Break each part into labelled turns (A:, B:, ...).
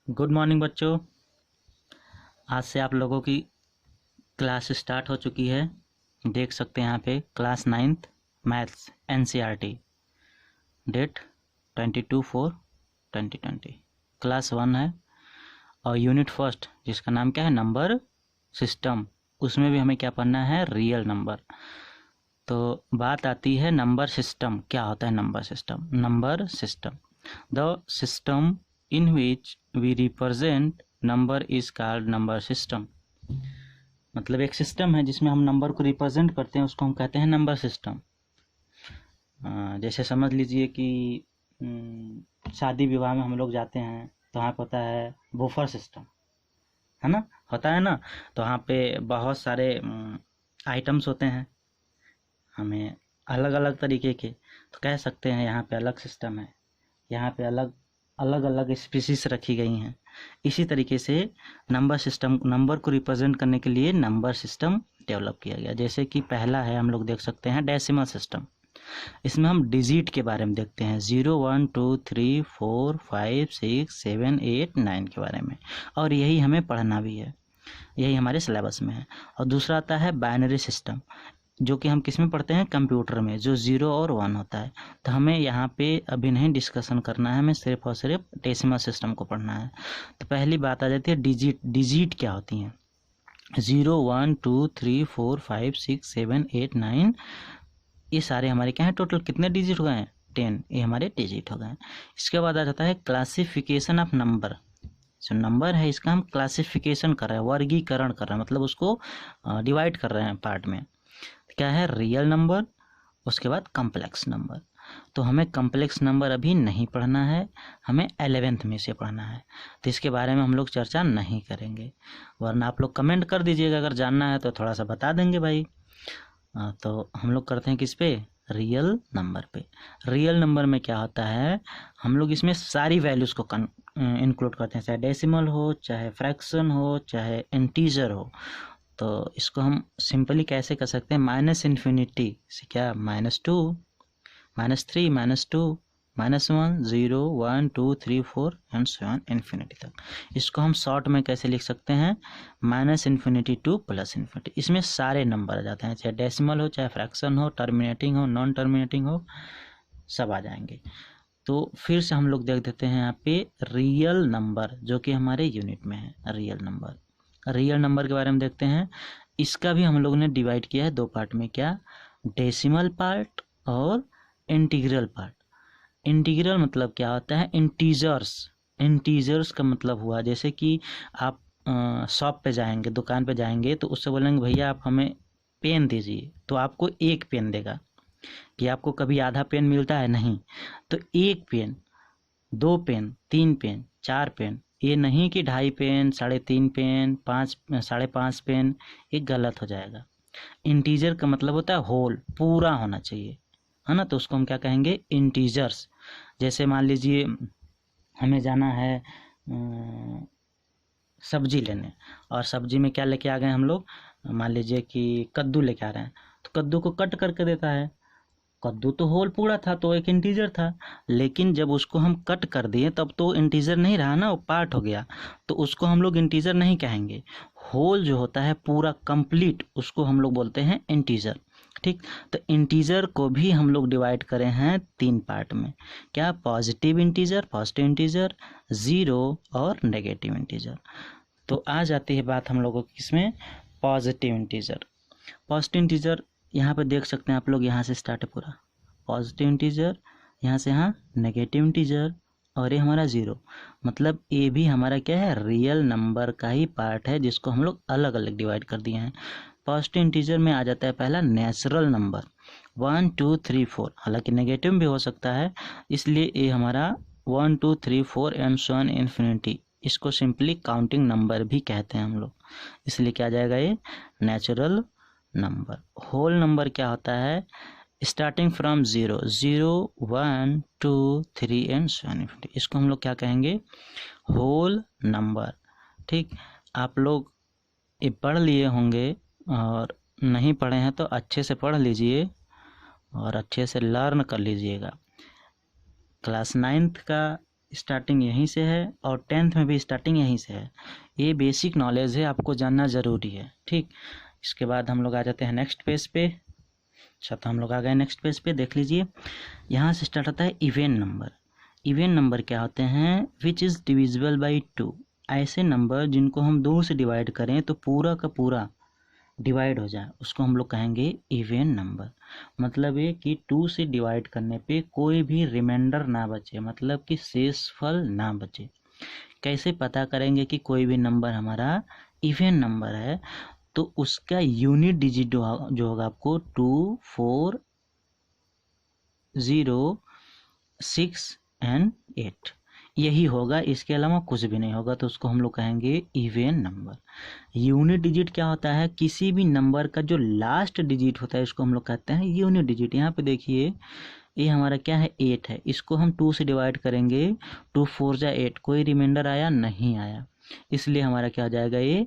A: Good morning बच्चों। आज से आप लोगों की क्लास स्टार्ट हो चुकी है। देख सकते हैं यहाँ पे class 9th maths NCERT, date 22/4/2020, class 1 है। और यूनिट फर्स्ट जिसका नाम क्या है, नंबर सिस्टम, उसमें भी हमें क्या पढ़ना है, रियल नंबर। तो बात आती है नंबर सिस्टम। क्या होता है number system? Number system, the system in which we represent number is called number system. मतलब एक सिस्टम है जिसमें हम नंबर को रिप्रेजेंट करते हैं, उसको हम कहते हैं नंबर सिस्टम। जैसे समझ लीजिए कि शादी विवाह में हम लोग जाते हैं तो वहाँ पे होता है बुफर सिस्टम, है ना, होता है ना। तो वहाँ पे बहुत सारे आइटम्स होते हैं, हमें अलग अलग तरीके के, तो कह सकते हैं यहाँ पे अलग सिस्टम है, यहाँ पे अलग अलग अलग स्पीसीज रखी गई हैं। इसी तरीके से नंबर सिस्टम, नंबर को रिप्रेजेंट करने के लिए नंबर सिस्टम डेवलप किया गया। जैसे कि पहला है, हम लोग देख सकते हैं डेसिमल सिस्टम। इसमें हम डिजिट के बारे में देखते हैं, 0 1 2 3 4 5 6 7 8 9 के बारे में, और यही हमें पढ़ना भी है, यही हमारे सिलेबस में है। और दूसरा आता है बाइनरी सिस्टम, जो कि हम किस में पढ़ते हैं, कंप्यूटर में, जो 0 और 1 होता है। तो हमें यहाँ पे अभी नहीं डिस्कशन करना है, हमें सिर्फ और सिर्फ डेसिमल सिस्टम को पढ़ना है। तो पहली बात आ जाती है डिजिट। डिजिट क्या होती हैं? 0 1 2 3 4 5 6 7 8 9, ये सारे हमारे क्या हैं, टोटल कितने डिजिट हो गए हैं, 10, ये हमारे डिजिट हो गए हैं। इसके बाद आ जाता है क्लासिफिकेशन ऑफ नंबर। जो नंबर है इसका हम क्लासिफिकेशन कर रहे हैं, वर्गीकरण कर रहे हैं, मतलब उसको डिवाइड कर रहे हैं पार्ट में। क्या है, रियल नंबर, उसके बाद कम्प्लेक्स नंबर। तो हमें कम्प्लेक्स नंबर अभी नहीं पढ़ना है, हमें 11th में से पढ़ना है, तो इसके बारे में हम लोग चर्चा नहीं करेंगे। वरना आप लोग कमेंट कर दीजिएगा, अगर जानना है तो थोड़ा सा बता देंगे भाई। तो हम लोग करते हैं किस पे, रियल नंबर पे। रियल नंबर में क्या होता है, हम लोग इसमें सारी वैल्यूज़ को इंक्लूड करते हैं, चाहे डेसिमल हो, चाहे फ्रैक्शन हो, चाहे इंटीजर हो। तो इसको हम सिंपली कैसे कर सकते हैं, माइनस इन्फिनिटी से क्या, -2, -3, -2, -1, 0 1 2 3 4 एंड सो ऑन इन्फिनिटी तक। इसको हम शॉर्ट में कैसे लिख सकते हैं, -इन्फिनिटी टू +इन्फिनिटी। इसमें सारे नंबर आ जाते हैं, चाहे डेसिमल हो, चाहे फ्रैक्शन हो, टर्मिनेटिंग हो, नॉन टर्मिनेटिंग हो, सब आ जाएंगे। तो फिर से हम लोग देख देते हैं यहाँ पे रियल नंबर, जो कि हमारे यूनिट में है रियल नंबर। रियल नंबर के बारे में देखते हैं। इसका भी हम लोग ने डिवाइड किया है दो पार्ट में, क्या, डेसिमल पार्ट और इंटीग्रल पार्ट। इंटीग्रल मतलब क्या होता है, इंटीजर्स। इंटीजर्स का मतलब हुआ, जैसे कि आप शॉप पे जाएंगे, दुकान पे जाएंगे, तो उससे बोलेंगे भैया आप हमें पेन दीजिए, तो आपको एक पेन देगा। कि आपको कभी आधा पेन मिलता है, नहीं। तो एक पेन, दो पेन, तीन पेन, चार पेन, ये नहीं कि 2.5 पेन, 3.5 पेन, 5, 5.5 पेन, ये गलत हो जाएगा। इंटीजर का मतलब होता है होल, पूरा होना चाहिए, है ना। तो उसको हम क्या कहेंगे, इंटीजर्स। जैसे मान लीजिए हमें जाना है सब्जी लेने, और सब्जी में क्या लेके आ गए हम लोग, मान लीजिए कि कद्दू लेके आ रहे हैं, तो कद्दू को कट करके देता है। कद्दू तो होल पूरा था, तो एक इंटीजर था, लेकिन जब उसको हम कट कर दिए तब तो इंटीजर नहीं रहा ना, वो पार्ट हो गया, तो उसको हम लोग इंटीजर नहीं कहेंगे। होल जो होता है पूरा कंप्लीट, उसको हम लोग बोलते हैं इंटीजर। ठीक, तो इंटीजर को भी हम लोग डिवाइड करे हैं 3 पार्ट में, क्या, पॉजिटिव इंटीजर, ज़ीरो और नेगेटिव इंटीजर। तो आ जाती है बात हम लोगों की इसमें पॉजिटिव इंटीजर। पॉजिटिव इंटीजर यहाँ पे देख सकते हैं आप लोग, यहाँ से स्टार्ट है पूरा पॉजिटिव इंटीजर, यहाँ से यहाँ नेगेटिव इंटीजर, और ये हमारा 0। मतलब ये भी हमारा क्या है, रियल नंबर का ही पार्ट है, जिसको हम लोग अलग अलग डिवाइड कर दिए हैं। पॉजिटिव इंटीजर में आ जाता है पहला नेचुरल नंबर 1 2 3 4, हालांकि नेगेटिव भी हो सकता है, इसलिए ये हमारा 1 2 3 4 एंड सो ऑन इन्फिनिटी। इसको सिंपली काउंटिंग नंबर भी कहते हैं हम लोग, इसलिए क्या आ जाएगा, ये नेचुरल नंबर। होल नंबर क्या होता है, starting from 0 0 1 2 3 and so on infinity, इसको हम लोग क्या कहेंगे, होल नंबर। ठीक, आप लोग ये पढ़ लिए होंगे, और नहीं पढ़े हैं तो अच्छे से पढ़ लीजिए और अच्छे से लर्न कर लीजिएगा। क्लास 9th का स्टार्टिंग यहीं से है और 10th में भी स्टार्टिंग यहीं से है। ये बेसिक नॉलेज है, आपको जानना ज़रूरी है, ठीक। इसके बाद हम लोग आ जाते हैं नेक्स्ट पेज पे। अच्छा, तो हम लोग आ गए नेक्स्ट पेज पे, देख लीजिए। यहाँ से स्टार्ट होता है इवन नंबर। इवन नंबर क्या होते हैं? Which is divisible by 2। ऐसे नंबर जिनको हम 2 से डिवाइड करें तो पूरा का पूरा डिवाइड हो जाए, उसको हम लोग कहेंगे इवन नंबर। मतलब ये कि 2 से डिवाइड करने पे कोई भी रिमाइंडर ना बचे, मतलब कि शेषफल ना बचे। कैसे पता करेंगे कि कोई भी नंबर हमारा इवन नंबर है? तो उसका यूनिट डिजिट जो होगा आपको 2, 4, 0, 6 एंड 8 यही होगा, इसके अलावा कुछ भी नहीं होगा, तो उसको हम लोग कहेंगे इवन नंबर। यूनिट डिजिट क्या होता है? किसी भी नंबर का जो लास्ट डिजिट होता है इसको हम लोग कहते हैं यूनिट डिजिट। यहाँ पे देखिए, ये हमारा क्या है? 8 है। इसको हम 2 से डिवाइड करेंगे, 2 4 जा 8, कोई रिमाइंडर आया? नहीं आया, इसलिए हमारा क्या आ जाएगा? ये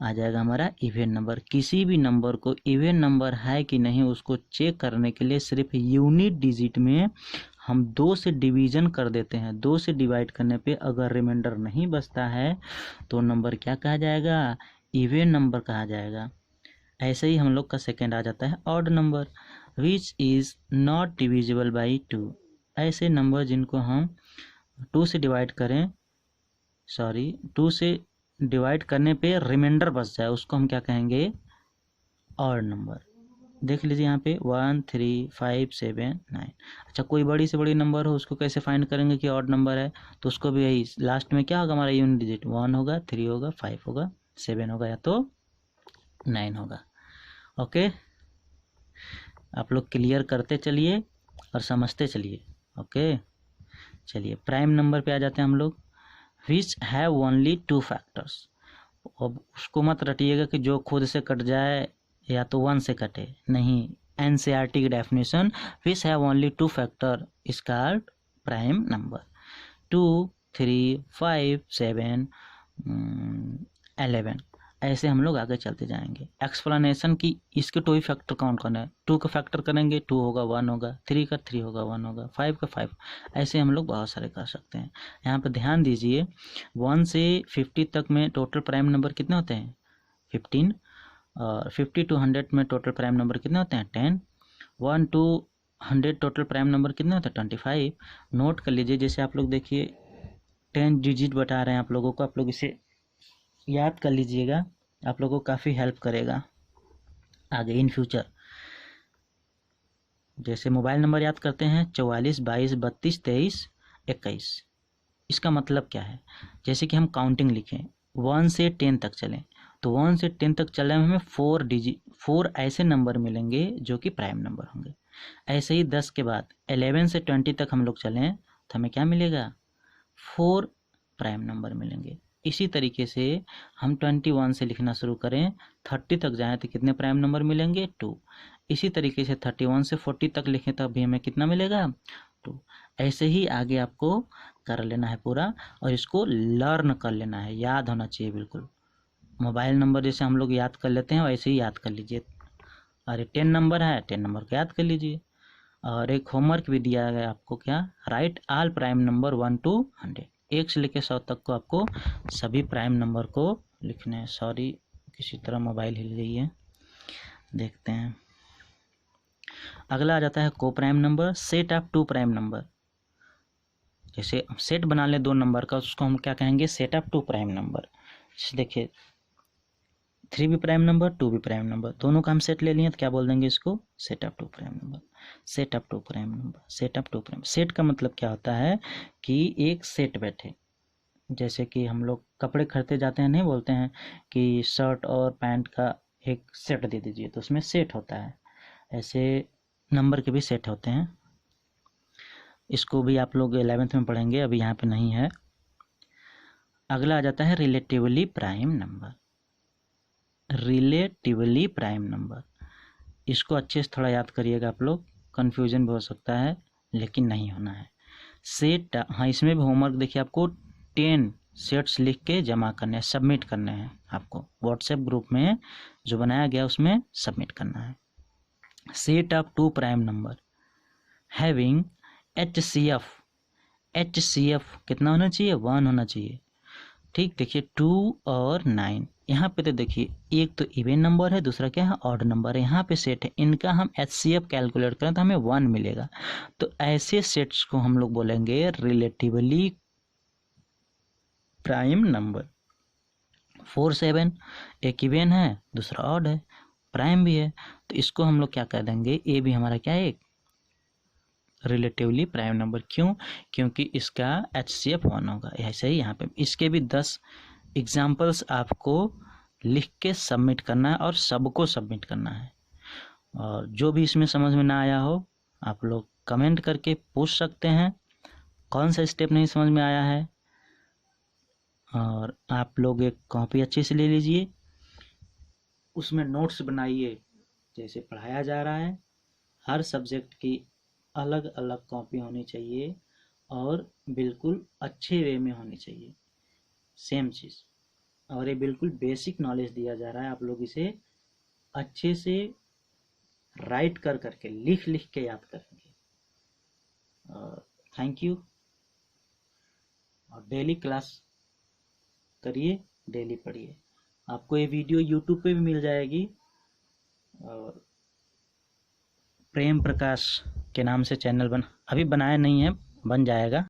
A: आ जाएगा हमारा इवन नंबर। किसी भी नंबर को इवन नंबर है कि नहीं उसको चेक करने के लिए सिर्फ यूनिट डिजिट में हम 2 से डिवीज़न कर देते हैं। 2 से डिवाइड करने पे अगर रिमाइंडर नहीं बचता है तो नंबर क्या कहा जाएगा? इवन नंबर कहा जाएगा। ऐसे ही हम लोग का सेकेंड आ जाता है odd number. Which is not divisible by 2। ऐसे नंबर जिनको हम 2 से डिवाइड करें, 2 से डिवाइड करने पे रिमाइंडर बच जाए, उसको हम क्या कहेंगे? Odd number. देख लीजिए यहाँ पे 1 3 5 7 9। अच्छा, कोई बड़ी से बड़ी नंबर हो उसको कैसे फाइंड करेंगे कि ऑड नंबर है? तो उसको भी यही लास्ट में क्या होगा हमारा यूनिट डिजिट? 1 होगा, 3 होगा, 5 होगा, 7 होगा या तो 9 होगा। ओके, आप लोग क्लियर करते चलिए और समझते चलिए। ओके, चलिए प्राइम नंबर पे आ जाते हैं हम लोग। Which have only 2 factors. अब उसको मत रटिएगा कि जो खुद से कट जाए या तो 1 से कटे, नहीं। NCERT की definition, which have only 2 factor is called prime number. 2 3 5 7 11 ऐसे हम लोग आगे चलते जाएंगे। एक्सप्लेनेशन की इसके 2 ही फैक्टर कौन कौन है? 2 का फैक्टर करेंगे 2 होगा, 1 होगा, 3 का 3 होगा, 1 होगा, 5 का 5। ऐसे हम लोग बहुत सारे कर सकते हैं। यहाँ पर ध्यान दीजिए, 1 से 50 तक में टोटल प्राइम नंबर कितने होते हैं? 15। और 50 to 100 में टोटल प्राइम नंबर कितने होते हैं? 10। 1 to 100 टोटल प्राइम नंबर कितने होते हैं? 25। नोट कर लीजिए, जैसे आप लोग देखिए 10 डिजिट बता रहे हैं आप लोगों को, आप लोग इसे याद कर लीजिएगा, आप लोगों को काफ़ी हेल्प करेगा आगे इन फ्यूचर। जैसे मोबाइल नंबर याद करते हैं 44 22 32 23 21। इसका मतलब क्या है? जैसे कि हम काउंटिंग लिखें 1 से 10 तक चलें, तो 1 से 10 तक चलने में हमें 4 ऐसे नंबर मिलेंगे जो कि प्राइम नंबर होंगे। ऐसे ही 10 के बाद 11 से 20 तक हम लोग चलें तो हमें क्या मिलेगा? 4 प्राइम नंबर मिलेंगे। इसी तरीके से हम 21 से लिखना शुरू करें, 30 तक जाएं तो कितने प्राइम नंबर मिलेंगे? 2। इसी तरीके से 31 से 40 तक लिखें तब भी हमें कितना मिलेगा? 2। ऐसे ही आगे आपको कर लेना है पूरा, और इसको लर्न कर लेना है, याद होना चाहिए बिल्कुल। मोबाइल नंबर जैसे हम लोग याद कर लेते हैं वैसे ही याद कर लीजिए। अरे 10 नंबर है, 10 नंबर को याद कर लीजिए। और एक होमवर्क भी दिया गया आपको, क्या? Right all prime number 1 to 100। 1 से लेकर 100 तक को आपको सभी प्राइम नंबर को लिखने हैं। सॉरी, किसी तरह मोबाइल हिल गई है, देखते हैं। अगला आ जाता है को prime number, set of 2 prime number. जैसे सेट बना लें 2 नंबर का, उसको हम क्या कहेंगे? Set of 2 prime number. देखिए 3 भी प्राइम नंबर, 2 भी प्राइम नंबर, दोनों का हम सेट ले लिए तो क्या बोल देंगे इसको? Set of 2 prime number. Set of 2 prime number, set of 2 prime. Set का मतलब क्या होता है कि एक सेट बैठे। जैसे कि हम लोग कपड़े खरीदते जाते हैं, नहीं बोलते हैं कि शर्ट और पैंट का एक सेट दे दीजिए, तो उसमें सेट होता है। ऐसे नंबर के भी सेट होते हैं। इसको भी आप लोग 11th में पढ़ेंगे, अभी यहाँ पे नहीं है। अगला आ जाता है relatively prime number. Relatively prime number, इसको अच्छे से थोड़ा याद करिएगा आप लोग, कन्फ्यूजन भी हो सकता है लेकिन नहीं होना है। सेट, हाँ इसमें भी होमवर्क देखिए, आपको 10 सेट्स लिख के जमा करने हैं, सबमिट करने हैं आपको व्हाट्सएप ग्रुप में जो बनाया गया उसमें सबमिट करना है। Set of 2 prime number having HCF HCF कितना होना चाहिए, 1 होना चाहिए। ठीक, देखिए 2 और 9, यहाँ पे तो देखिए एक तो इवन नंबर है, दूसरा क्या है, ऑड नंबर है, यहाँ पे सेट है, इनका हम HCF कैलकुलेट करें तो हमें 1 मिलेगा। तो ऐसे सेट्स को हम लोग बोलेंगे रिलेटिवली प्राइम नंबर। 4 7 एक इवन है, दूसरा ऑड है, प्राइम भी है, तो इसको हम लोग क्या कर देंगे, ये भी हमारा क्या है, एक रिलेटिवली प्राइम नंबर। क्यों, क्योंकि इसका HCF 1 होगा। ऐसे ही यहाँ पे इसके भी 10 एग्जाम्पल्स आपको लिख के सबमिट करना है और सबको सबमिट करना है। और जो भी इसमें समझ में ना आया हो आप लोग कमेंट करके पूछ सकते हैं, कौन सा स्टेप नहीं समझ में आया है। और आप लोग एक कॉपी अच्छे से ले लीजिए, उसमें नोट्स बनाइए, जैसे पढ़ाया जा रहा है हर सब्जेक्ट की अलग अलग कॉपी होनी चाहिए और बिल्कुल अच्छे वे में होनी चाहिए, सेम चीज़। और ये बिल्कुल बेसिक नॉलेज दिया जा रहा है, आप लोग इसे अच्छे से राइट कर करके लिख लिख के याद करेंगे। Thank you. और डेली क्लास करिए, डेली पढ़िए। आपको ये वीडियो यूट्यूब पे भी मिल जाएगी, और प्रेम प्रकाश के नाम से चैनल अभी बनाया नहीं है, बन जाएगा।